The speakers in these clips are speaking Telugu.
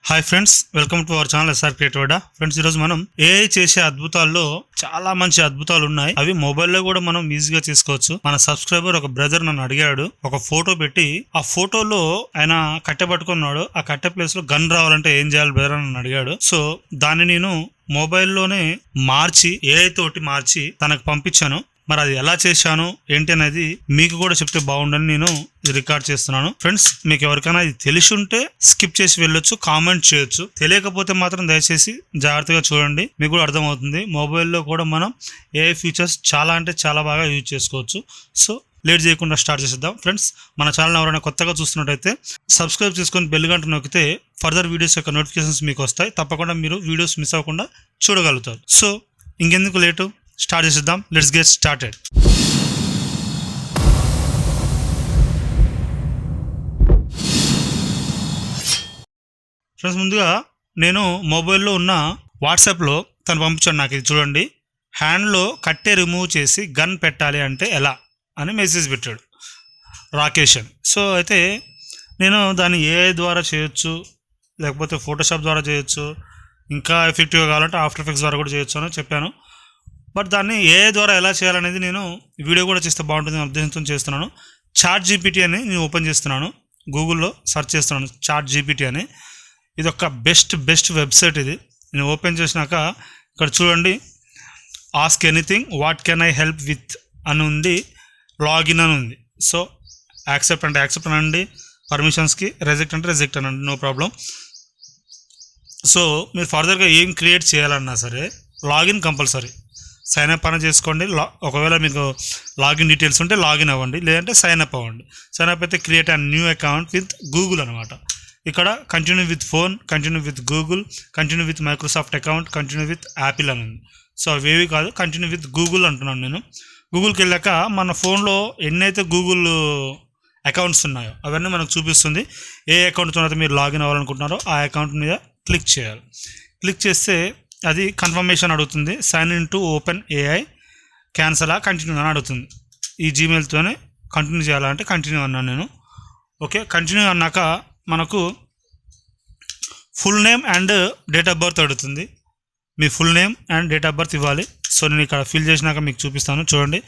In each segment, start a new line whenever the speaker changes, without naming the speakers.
Hi friends, welcome to our channel SR creative Adda. Friends, ఈరోజు మనం ఏఐ చేసే అద్భుతాల్లో చాలా మంచి అద్భుతాలు ఉన్నాయి. అవి మొబైల్లో కూడా మనం ఈజీగా చేసుకోవచ్చు. మన సబ్స్క్రైబర్ ఒక బ్రదర్ నన్ను అడిగాడు, ఒక ఫోటో పెట్టి ఆ ఫోటోలో ఆయన కట్టె పట్టుకున్నాడు, ఆ కట్టె ప్లేస్ లో గన్ రావాలంటే ఏం చేయాలి బ్రదర్ అని అడిగాడు. సో దాన్ని నేను మొబైల్లోనే మార్చి ఏఐ తోటి మార్చి తనకు పంపించాను. మరి అది ఎలా చేశాను ఏంటి అనేది మీకు కూడా చెప్తే బాగుండని నేను ఇది రికార్డ్ చేస్తున్నాను. ఫ్రెండ్స్, మీకు ఎవరికైనా ఇది తెలిసి ఉంటే స్కిప్ చేసి వెళ్ళొచ్చు, కామెంట్ చేయొచ్చు. తెలియకపోతే మాత్రం దయచేసి జాగ్రత్తగా చూడండి, మీకు కూడా అర్థమవుతుంది. మొబైల్లో కూడా మనం ఏఐ ఫీచర్స్ చాలా అంటే చాలా బాగా యూజ్ చేసుకోవచ్చు. సో లేట్ చేయకుండా స్టార్ట్ చేసేద్దాం. ఫ్రెండ్స్, మన ఛానల్ ఎవరైనా కొత్తగా చూస్తున్నట్టయితే సబ్స్క్రైబ్ చేసుకొని బెల్ గంట నొక్కితే ఫర్దర్ వీడియోస్ యొక్క నోటిఫికేషన్స్ మీకు వస్తాయి. తప్పకుండా మీరు వీడియోస్ మిస్ అవ్వకుండా చూడగలుగుతారు. సో ఇంకెందుకు లేటు, స్టార్ట్ చేసేద్దాం. Let's get started. ఫ్రెండ్స్, ముందుగా నేను మొబైల్లో ఉన్న వాట్సాప్లో తను పంపించాను. నాకు ఇది చూడండి, హ్యాండ్లో కట్టె రిమూవ్ చేసి గన్ పెట్టాలి అంటే ఎలా అని మెసేజ్ పెట్టాడు రాకేష్ అని. సో అయితే నేను దాన్ని ఏఐ ద్వారా చేయొచ్చు, లేకపోతే ఫోటోషాప్ ద్వారా చేయొచ్చు, ఇంకా ఎఫెక్టివ్గా కావాలంటే ఆఫ్టర్ ఎఫెక్ట్స్ ద్వారా కూడా చేయొచ్చు అని చెప్పాను. బట్ దాన్ని ఏఐ ద్వారా ఎలా చేయాలనేది నేను వీడియో కూడా చేస్తే బాగుంటుంది ఉద్దేశంతో చేస్తున్నాను. చాట్ జీపీటీ అని నేను ఓపెన్ చేస్తున్నాను, గూగుల్లో సెర్చ్ చేస్తున్నాను చాట్ జీపీటీ అని. ఇది ఒక బెస్ట్ వెబ్సైట్. ఇది నేను ఓపెన్ చేసినాక ఇక్కడ చూడండి, ask anything, what can I help with అని ఉంది, లాగిన్ అని ఉంది. సో యాక్సెప్ట్ అంటే యాక్సెప్ట్ అనండి, పర్మిషన్స్కి రిజెక్ట్ అంటే రిజెక్ట్ అనండి, నో ప్రాబ్లం. సో మీరు ఫర్దర్గా ఏం క్రియేట్ చేయాలన్నా సరే లాగిన్ కంపల్సరీ. సైన్ అప్ అని చేసుకోండి. ఒకవేళ మీకు లాగిన్ డీటెయిల్స్ ఉంటే లాగిన్ అవ్వండి, లేదంటే సైన్ అప్ అవ్వండి. సైన్ అప్ అయితే create a new account with Google అనమాట. ఇక్కడ continue with phone, continue with Google, continue with Microsoft account, continue with Apple అని ఉంది. సో అవేవి కాదు, కంటిన్యూ విత్ గూగుల్ అంటున్నాను నేను. గూగుల్కి వెళ్ళాక మన ఫోన్లో ఎన్నైతే గూగుల్ అకౌంట్స్ ఉన్నాయో అవన్నీ మనకు చూపిస్తుంది. ఏ అకౌంట్ తర్వాత మీరు లాగిన్ అవ్వాలనుకుంటున్నారో ఆ అకౌంట్ మీద క్లిక్ చేయాలి. క్లిక్ చేస్తే అది కన్ఫర్మేషన్ అడుగుతుంది. Sign in to OpenAI, cancel continue అని అడుగుతుంది. ఈ జీమెయిల్తోనే కంటిన్యూ చేయాలంటే కంటిన్యూ అన్నాను నేను. ఓకే, కంటిన్యూ అన్నాక మనకు full name and date of birth అడుగుతుంది. మీ full name and date of birth ఇవ్వాలి. సో నేను ఇక్కడ ఫిల్ చేసినాక మీకు చూపిస్తాను, చూడండి.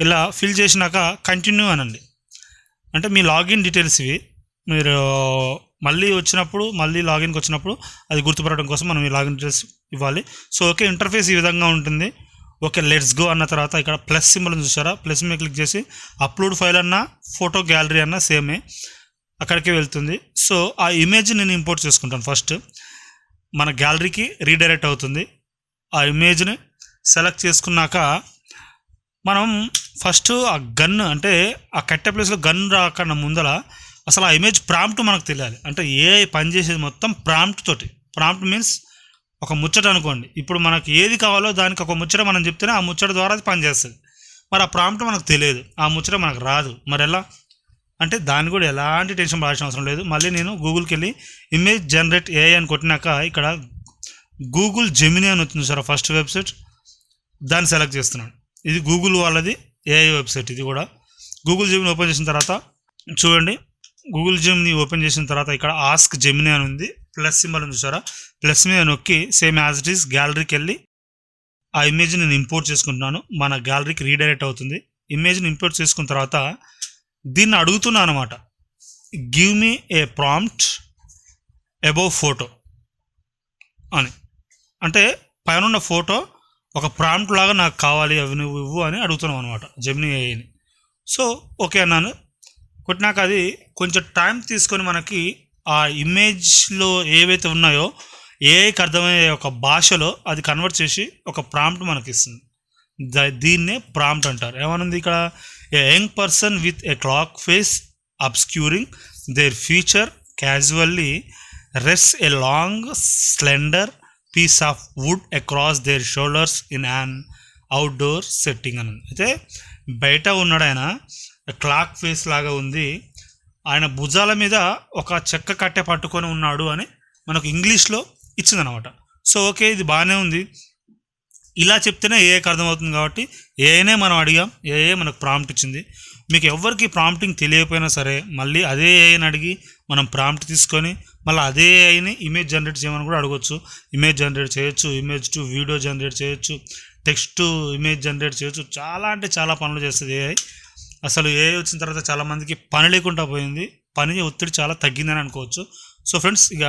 ఇలా ఫిల్ చేసినాక కంటిన్యూ అనండి. అంటే మీ లాగిన్ డీటెయిల్స్ ఇవి. మీరు మళ్ళీ వచ్చినప్పుడు, మళ్ళీ లాగిన్కి వచ్చినప్పుడు అది గుర్తుపడడం కోసం మనం ఈ లాగిన్ డీటెయిల్స్ ఇవ్వాలి. సో ఓకే, ఇంటర్ఫేస్ ఈ విధంగా ఉంటుంది. ఓకే, లెట్స్ గో అన్న తర్వాత ఇక్కడ ప్లస్ సింబల్ చూసారా, ప్లస్ మీద క్లిక్ చేసి అప్లోడ్ ఫైల్ అన్నా ఫోటో గ్యాలరీ అన్నా సేమే, అక్కడికి వెళ్తుంది. సో ఆ ఇమేజ్ నేను ఇంపోర్ట్ చేసుకుంటాను. ఫస్ట్ మన గ్యాలరీకి రీడైరెక్ట్ అవుతుంది. ఆ ఇమేజ్ని సెలెక్ట్ చేసుకున్నాక మనం ఫస్ట్ ఆ గన్ అంటే ఆ కట్టె ప్లేస్లో గన్ రాకన్నా ముందర అసలు ఆ ఇమేజ్ ప్రాంప్ట్ మనకు తెలియాలి. అంటే ఏఐ పనిచేసేది మొత్తం ప్రాంప్ట్ తోటి. ప్రాంప్ట్ మీన్స్ ఒక ముచ్చట అనుకోండి. ఇప్పుడు మనకి ఏది కావాలో దానికి ఒక ముచ్చట మనం చెప్తేనే ఆ ముచ్చట ద్వారా అది పనిచేస్తుంది. మరి ఆ ప్రాంప్ట్ మనకు తెలియదు, ఆ ముచ్చట మనకు రాదు. మరి ఎలా అంటే దాన్ని కూడా ఎలాంటి టెన్షన్ పడాల్సిన అవసరం లేదు. మళ్ళీ నేను గూగుల్కి వెళ్ళి ఇమేజ్ జనరేట్ ఏఐ అని కొట్టినాక ఇక్కడ గూగుల్ జెమినీ అని వచ్చింది సార్, ఫస్ట్ వెబ్సైట్. దాన్ని సెలెక్ట్ చేస్తున్నాను. ఇది గూగుల్ వాళ్ళది ఏఐ వెబ్సైట్. ఇది కూడా గూగుల్ జెమినీ ఓపెన్ చేసిన తర్వాత చూడండి, గూగుల్ జెమినీ ఓపెన్ చేసిన తర్వాత ఇక్కడ ఆస్క్ జెమినీ అని ఉంది, ప్లస్ సింబల్ ఉంది చూసారా, ప్లస్ మీద నొక్కి సేమ్ యాజ్ ఇట్ ఈస్ గ్యాలరీకి వెళ్ళి ఆ ఇమేజ్ నేను ఇంపోర్ట్ చేసుకుంటున్నాను. మన గ్యాలరీకి రీడైరెక్ట్ అవుతుంది. ఇమేజ్ని ఇంపోర్ట్ చేసుకున్న తర్వాత దీన్ని అడుగుతున్నాను అనమాట, గివ్ మీ ఏ ప్రాంప్ట్ అబౌవ్ ఫోటో అని. అంటే పైన ఫోటో ఒక ప్రాంప్ట్ లాగా నాకు కావాలి, అవి నువ్వు ఇవ్వు అని అడుగుతున్నాం అనమాట జెమినీ ఏఐని. సో ఓకే అన్నాను. కొట్టినాక అది కొంచెం టైం తీసుకొని మనకి ఆ ఇమేజ్లో ఏవైతే ఉన్నాయో ఏఐకి అర్థమయ్యే ఒక భాషలో అది కన్వర్ట్ చేసి ఒక ప్రాంప్ట్ మనకి ఇస్తుంది. దీన్నే ప్రాంప్ట్ అంటారు. ఏమనుంది ఇక్కడ, a young person with a clock face obscuring their future casually rest a long slender piece of wood across their shoulders in an outdoor setting అని. అయితే బయట ఉన్నాడు ఆయన, క్లాక్ ఫేస్ లాగా ఉంది, ఆయన భుజాల మీద ఒక చెక్క కట్టె పట్టుకొని ఉన్నాడు అని మనకు ఇంగ్లీష్లో ఇచ్చిందనమాట. సో ఓకే, ఇది బాగానే ఉంది. ఇలా చెప్తేనే ఏఐకి అర్థమవుతుంది కాబట్టి ఏఐనే మనం అడిగాం, ఏఐ మనకు ప్రాంప్ట్ ఇచ్చింది. మీకు ఎవరికి ప్రాంప్టింగ్ తెలియకపోయినా సరే మళ్ళీ అదే ఏఐని అడిగి మనం ప్రాంప్ట్ తీసుకొని మళ్ళీ అదే అయిన ఇమేజ్ జనరేట్ చేయమని కూడా అడగవచ్చు. ఇమేజ్ జనరేట్ చేయొచ్చు, ఇమేజ్ టు వీడియో జనరేట్ చేయొచ్చు, టెక్స్ట్ టు ఇమేజ్ జనరేట్ చేయొచ్చు. చాలా అంటే చాలా పనులు చేస్తుంది ఏఐ. అసలు ఏఐ వచ్చిన తర్వాత చాలామందికి పని లేకుండా పోయింది, పని ఒత్తిడి చాలా తగ్గిందని అనుకోవచ్చు. సో ఫ్రెండ్స్, ఇక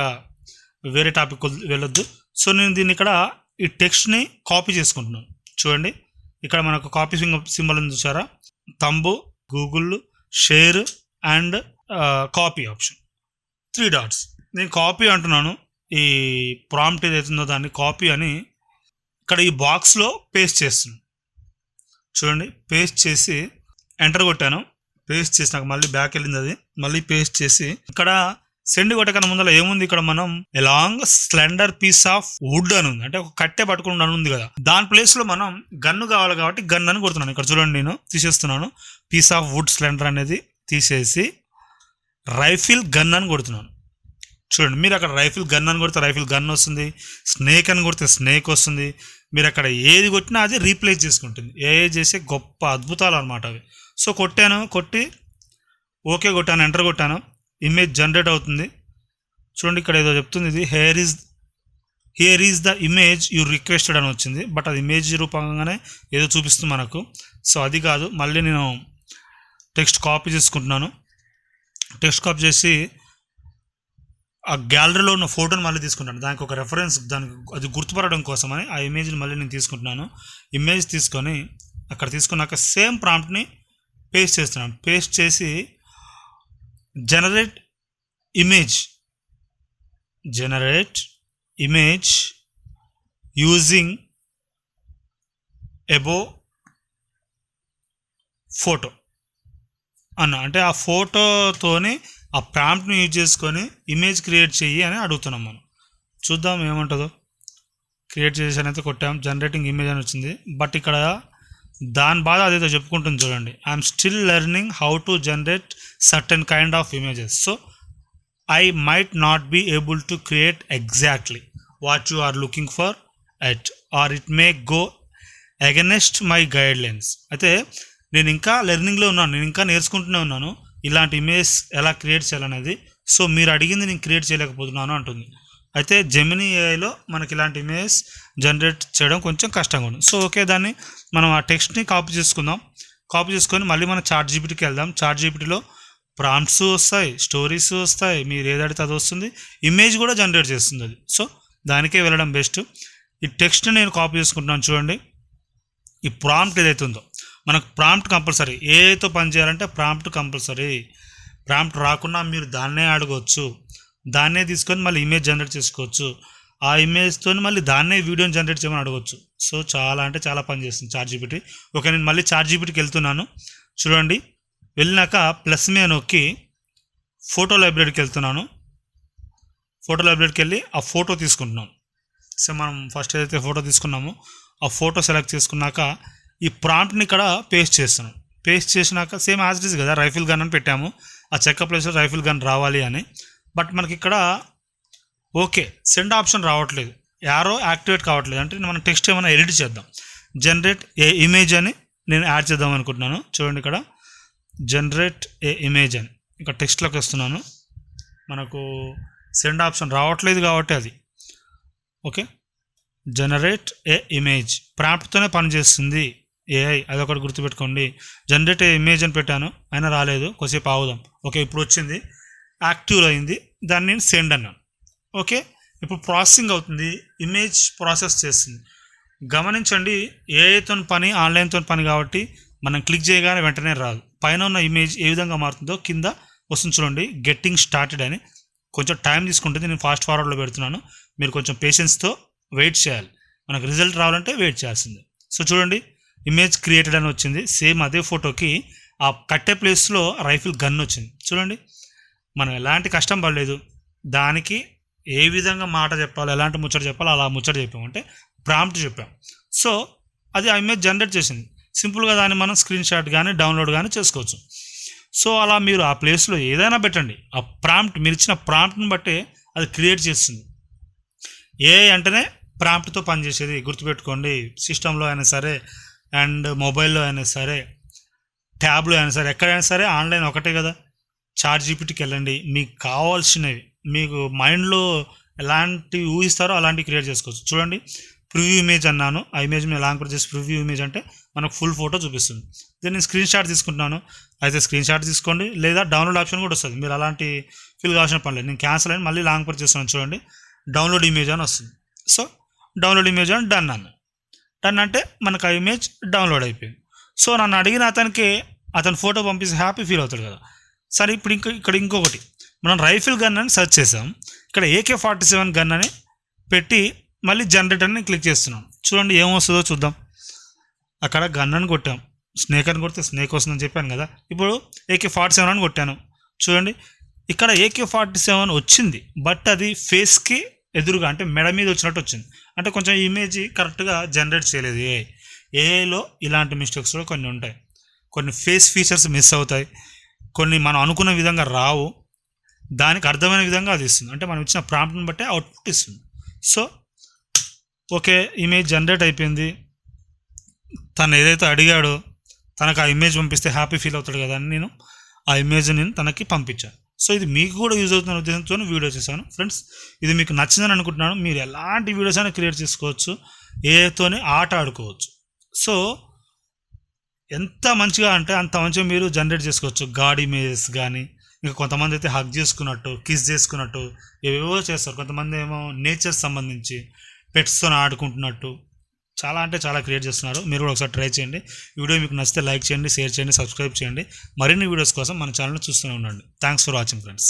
వేరే టాపిక్ వెళ్ళొద్దు. సో నేను దీన్ని ఇక్కడ ఈ టెక్స్ట్ని కాపీ చేసుకుంటున్నాను. చూడండి, ఇక్కడ మనకు కాపీ సింబల్ ఉంది చూసారా, thumb, Google, share and copy option, 3 dots. నేను కాపీ అంటున్నాను. ఈ ప్రాంప్ట్ ఏదైతుందో దాన్ని కాపీ అని ఇక్కడ ఈ బాక్స్లో పేస్ట్ చేస్తున్నాను. చూడండి, పేస్ట్ చేసి ఎంటర్ కొట్టాను. పేస్ట్ చేసి నాకు మళ్ళీ బ్యాక్ వెళ్ళింది, అది మళ్ళీ పేస్ట్ చేసి ఇక్కడ సెండ్ కొట్టకన్నా ముందర ఏముంది, ఇక్కడ మనం a long slender piece of wood అని ఉంది, అంటే ఒక కట్టె పట్టుకుని అని ఉంది కదా, దాని ప్లేస్ లో మనం గన్ను కావాలి కాబట్టి గన్ అని కొడుతున్నాను. ఇక్కడ చూడండి, నేను తీసేస్తున్నాను. పీస్ ఆఫ్ వుడ్ స్లెండర్ అనేది తీసేసి రైఫిల్ గన్ అని కొడుతున్నాను. చూడండి, మీరు అక్కడ రైఫిల్ గన్ అని కొడితే రైఫిల్ గన్ వస్తుంది, స్నేక్ అని కొడితే స్నేక్ వస్తుంది. మీరు అక్కడ ఏది కొట్టినా అది రీప్లేస్ చేసుకుంటుంది. ఏఏ చేసే గొప్ప అద్భుతాలు అనమాట అవి. సో కొట్టాను, కొట్టి ఓకే కొట్టాను, ఎంటర్ కొట్టాను, ఇమేజ్ జనరేట్ అవుతుంది. చూడండి, ఇక్కడ ఏదో చెప్తుంది, ఇది here is the image you requested అని వచ్చింది. బట్ అది ఇమేజ్ రూపంగానే ఏదో చూపిస్తుంది మనకు. సో అది కాదు, మళ్ళీ నేను టెక్స్ట్ కాపీ చేసుకుంటున్నాను. టెక్స్ట్ కాపీ చేసి ఆ గ్యాలరీలో ఉన్న ఫోటోని మళ్ళీ తీసుకుంటాను. దానికి ఒక రెఫరెన్స్, దానికి అది గుర్తుపడడం కోసమని ఆ ఇమేజ్ని మళ్ళీ నేను తీసుకుంటున్నాను. ఇమేజ్ తీసుకొని అక్కడ తీసుకున్నాక సేమ్ ప్రాంప్ట్ని పేస్ట్ చేస్తున్నాను. పేస్ట్ చేసి జనరేట్ ఇమేజ్ యూజింగ్ అబో ఫోటో అన్న, అంటే ఆ ఫోటోతోని ఆ ప్రాంప్ట్ని యూజ్ చేసుకొని ఇమేజ్ క్రియేట్ చెయ్యి అని అడుగుతున్నాం మనం. చూద్దాం ఏముంటుందో. క్రియేట్ చేసాను అయితే కొట్టాం, జనరేటింగ్ ఇమేజ్ అని వచ్చింది. బట్ ఇక్కడ దాని బాధ అదేదో చెప్పుకుంటుంది చూడండి, I'm still learning how to generate certain kind of images, so I might not be able to create exactly what you are looking for at or it may go against my guidelines. అయితే నేను ఇంకా లెర్నింగ్లో ఉన్నాను, నేను ఇంకా నేర్చుకుంటూనే ఉన్నాను ఇలాంటి ఇమేజ్ ఎలా క్రియేట్ చేయాలనేది. సో మీరు అడిగింది నేను క్రియేట్ చేయలేకపోతున్నాను అంటుంది. అయితే జెమినీ ఏఐలో మనకి ఇలాంటి ఇమేజ్ జనరేట్ చేయడం కొంచెం కష్టంగా ఉంది. సో ఓకే, దాన్ని మనం ఆ టెక్స్ట్ని కాపీ చేసుకుందాం. కాపీ చేసుకొని మళ్ళీ మనం చాట్ జీపీటీకి వెళ్దాం. చాట్ జీపీటీలో ప్రాంప్ట్స్ వస్తాయి, స్టోరీస్ వస్తాయి, మీరు ఏదడితే అది వస్తుంది, ఇమేజ్ కూడా జనరేట్ చేస్తుంది అది. సో దానికే వెళ్ళడం బెస్ట్. ఈ టెక్స్ట్ని నేను కాపీ చేసుకుంటున్నాను. చూడండి, ఈ ప్రాంప్ట్ ఏదైతే ఉందో మనకు ప్రాంప్ట్ కంపల్సరీ. ఏతో పని చేయాలంటే ప్రాంప్ట్ కంపల్సరీ. ప్రాంప్ట్ రాకుండా మీరు దాన్నే అడగవచ్చు, దాన్నే తీసుకొని మళ్ళీ ఇమేజ్ జనరేట్ చేసుకోవచ్చు. ఆ ఇమేజ్తో మళ్ళీ దాన్నే వీడియోని జనరేట్ చేయమని అడగవచ్చు. సో చాలా అంటే చాలా పని చేస్తుంది చాట్ జీపీటీ. ఓకే, నేను మళ్ళీ చాట్ జీపీటీకి వెళ్తున్నాను. చూడండి, వెళ్ళినాక ప్లస్ మీద నొక్కి ఫోటో లైబ్రరీకి వెళ్తున్నాను. ఫోటో లైబ్రరీకి వెళ్ళి ఆ ఫోటో తీసుకుంటున్నాను. సో మనం ఫస్ట్ ఏదైతే ఫోటో తీసుకున్నామో ఆ ఫోటో సెలెక్ట్ చేసుకున్నాక ఈ ప్రాంప్ట్ని ఇక్కడ పేస్ట్ చేస్తున్నాను. పేస్ట్ చేసినాక సేమ్ యాజ్ ఇట్ ఈస్ కదా, రైఫిల్ గన్ అని పెట్టాము, ఆ చెక్క ప్లేస్లో రైఫిల్ గన్ రావాలి అని. బట్ మనకి ఇక్కడ ఓకే సెండ్ ఆప్షన్ రావట్లేదు, యారో యాక్టివేట్ కావట్లేదు. అంటే మనం టెక్స్ట్ ఏమైనా ఎడిట్ చేద్దాం. జనరేట్ ఏ ఇమేజ్ అని నేను యాడ్ చేద్దాం అనుకుంటున్నాను. చూడండి, ఇక్కడ జనరేట్ ఏ ఇమేజ్ అని ఇక్కడ టెక్స్ట్లోకి వస్తున్నాను. మనకు సెండ్ ఆప్షన్ రావట్లేదు కాబట్టి అది ఓకే. జనరేట్ ఏ ఇమేజ్ ప్రాంప్ట్తోనే పనిచేస్తుంది ఏఐ, అదొకటి గుర్తుపెట్టుకోండి. జనరేట్ ఏ ఇమేజ్ అని పెట్టాను, అయినా రాలేదు, కొద్దిసేపు ఆగుదాం. ఓకే, ఇప్పుడు వచ్చింది, యాక్టివ్ అయింది. దాన్ని నేను సెండ్ అన్నాను. ఓకే, ఇప్పుడు ప్రాసెసింగ్ అవుతుంది, ఇమేజ్ ప్రాసెస్ చేస్తుంది. గమనించండి, ఏఐతో పని ఆన్లైన్తో పని కాబట్టి మనం క్లిక్ చేయగానే వెంటనే రాదు. పైన ఉన్న ఇమేజ్ ఏ విధంగా మారుతుందో కింద వస్తుంది చూడండి, గెట్టింగ్ స్టార్టెడ్ అని. కొంచెం టైం తీసుకుంటుంది, నేను ఫాస్ట్ ఫార్వర్డ్లో పెడుతున్నాను. మీరు కొంచెం పేషెన్స్తో వెయిట్ చేయాలి, మనకు రిజల్ట్ రావాలంటే వెయిట్ చేయాల్సిందే. సో చూడండి, ఇమేజ్ క్రియేటెడ్ అని వచ్చింది. సేమ్ అదే ఫోటోకి ఆ కట్టే ప్లేస్లో రైఫిల్ గన్ వచ్చింది. చూడండి, మనం ఎలాంటి కష్టం పడలేదు. దానికి ఏ విధంగా మాట చెప్పాలో, ఎలాంటి ముచ్చట చెప్పాలో అలా ముచ్చట చెప్పాము, అంటే ప్రాంప్ట్ చెప్పాం. సో అది ఆ ఇమేజ్ జనరేట్ చేసింది. సింపుల్గా దాన్ని మనం స్క్రీన్ షాట్ కానీ డౌన్లోడ్ కానీ చేసుకోవచ్చు. సో అలా మీరు ఆ ప్లేస్లో ఏదైనా పెట్టండి, ఆ ప్రాంప్ట్ మీరు ఇచ్చిన ప్రాంప్ట్ని బట్టే అది క్రియేట్ చేస్తుంది. ఏఐ అంటేనే ప్రాంప్ట్తో పనిచేసేది, గుర్తుపెట్టుకోండి. సిస్టంలో అయినా సరే అండ్ మొబైల్లో అయినా సరే, ట్యాబ్లో అయినా సరే, ఎక్కడైనా సరే ఆన్లైన్ ఒకటే కదా. చాట్ జీపీటీకి వెళ్ళండి, మీకు కావాల్సినవి మీకు మైండ్లో ఎలాంటివి ఊహిస్తారో అలాంటివి క్రియేట్ చేసుకోవచ్చు. చూడండి, ప్రివ్యూ ఇమేజ్ అన్నాను, ఆ ఇమేజ్ ఎలా కన్వర్ట్ చేసి ప్రివ్యూ ఇమేజ్ అంటే మనకు ఫుల్ ఫోటో చూపిస్తుంది. దీన్ని నేను స్క్రీన్ షాట్ తీసుకుంటున్నాను, అయితే స్క్రీన్ షాట్ తీసుకోండి, లేదా డౌన్లోడ్ ఆప్షన్ కూడా వస్తుంది. మీరు అలాంటి ఫిల్ కావాల్సిన పని లేదు. నేను క్యాన్సిల్ అని మళ్ళీ లాంగ్ పర్చేస్ చేస్తున్నాను. చూడండి, డౌన్లోడ్ ఇమేజ్ అని వస్తుంది. సో డౌన్లోడ్ ఇమేజ్ అని డన్ అన్న. డన్ అంటే మనకు ఆ ఇమేజ్ డౌన్లోడ్ అయిపోయింది. సో నన్ను అడిగిన అతను ఫోటో పంపిస్తే హ్యాపీ ఫీల్ అవుతాడు కదా. సరే, ఇప్పుడు ఇక్కడ ఇంకొకటి, మనం రైఫిల్ గన్ అని సెర్చ్ చేసాం. ఇక్కడ AK-47 గన్ అని పెట్టి మళ్ళీ జనరేటర్ అని క్లిక్ చేస్తున్నాం. చూడండి ఏమొస్తుందో చూద్దాం. అక్కడ గన్ అని కొట్టాం, స్నేక్ అని కొడితే స్నేక్ వస్తుందని చెప్పాను కదా. ఇప్పుడు AK-47 అని కొట్టాను. చూడండి, ఇక్కడ AK-47 వచ్చింది, బట్ అది ఫేస్కి ఎదురుగా అంటే మెడ మీద వచ్చినట్టు వచ్చింది. అంటే కొంచెం ఇమేజ్ కరెక్ట్గా జనరేట్ చేయలేదు ఏఐలో. ఇలాంటి మిస్టేక్స్ కూడా కొన్ని ఉంటాయి. కొన్ని ఫేస్ ఫీచర్స్ మిస్ అవుతాయి, కొన్ని మనం అనుకున్న విధంగా రావు, దానికి అర్థమైన విధంగా అది ఇస్తుంది. అంటే మనం ఇచ్చిన ప్రాంప్ట్ని బట్టే అవుట్పుట్ ఇస్తుంది. సో ఓకే, ఇమేజ్ జనరేట్ అయిపోయింది. తను ఏదైతే అడిగాడో తనకు ఆ ఇమేజ్ పంపిస్తే హ్యాపీ ఫీల్ అవుతాడు కదా అని నేను ఆ ఇమేజ్ నేను తనకి పంపించాను. సో ఇది మీకు కూడా యూజ్ అవుతున్న ఉద్దేశంతో వీడియో చేశాను. ఫ్రెండ్స్, ఇది మీకు నచ్చిందని అనుకుంటున్నాను. మీరు ఎలాంటి వీడియోస్ అయినా క్రియేట్ చేసుకోవచ్చు, ఏతోనే ఆట ఆడుకోవచ్చు. సో ఎంత మంచిగా అంటే అంత మంచిగా మీరు జనరేట్ చేసుకోవచ్చు. గాడ్ ఇమేజెస్ కానీ, ఇంకా కొంతమంది అయితే హగ్ చేసుకున్నట్టు, కిస్ చేసుకున్నట్టు ఏవేవో చేస్తారు. కొంతమంది ఏమో నేచర్ సంబంధించి పెట్స్తో ఆడుకుంటున్నట్టు చాలా అంటే చాలా క్రియేట్ చేస్తున్నారు. మీరు కూడా ఒకసారి ట్రై చేయండి. ఈ వీడియో మీకు నచ్చితే లైక్ చేయండి, షేర్ చేయండి, సబ్స్క్రైబ్ చేయండి. మరిన్ని వీడియోస్ కోసం మన ఛానల్ని చూస్తూనే ఉండండి. Thanks for watching friends.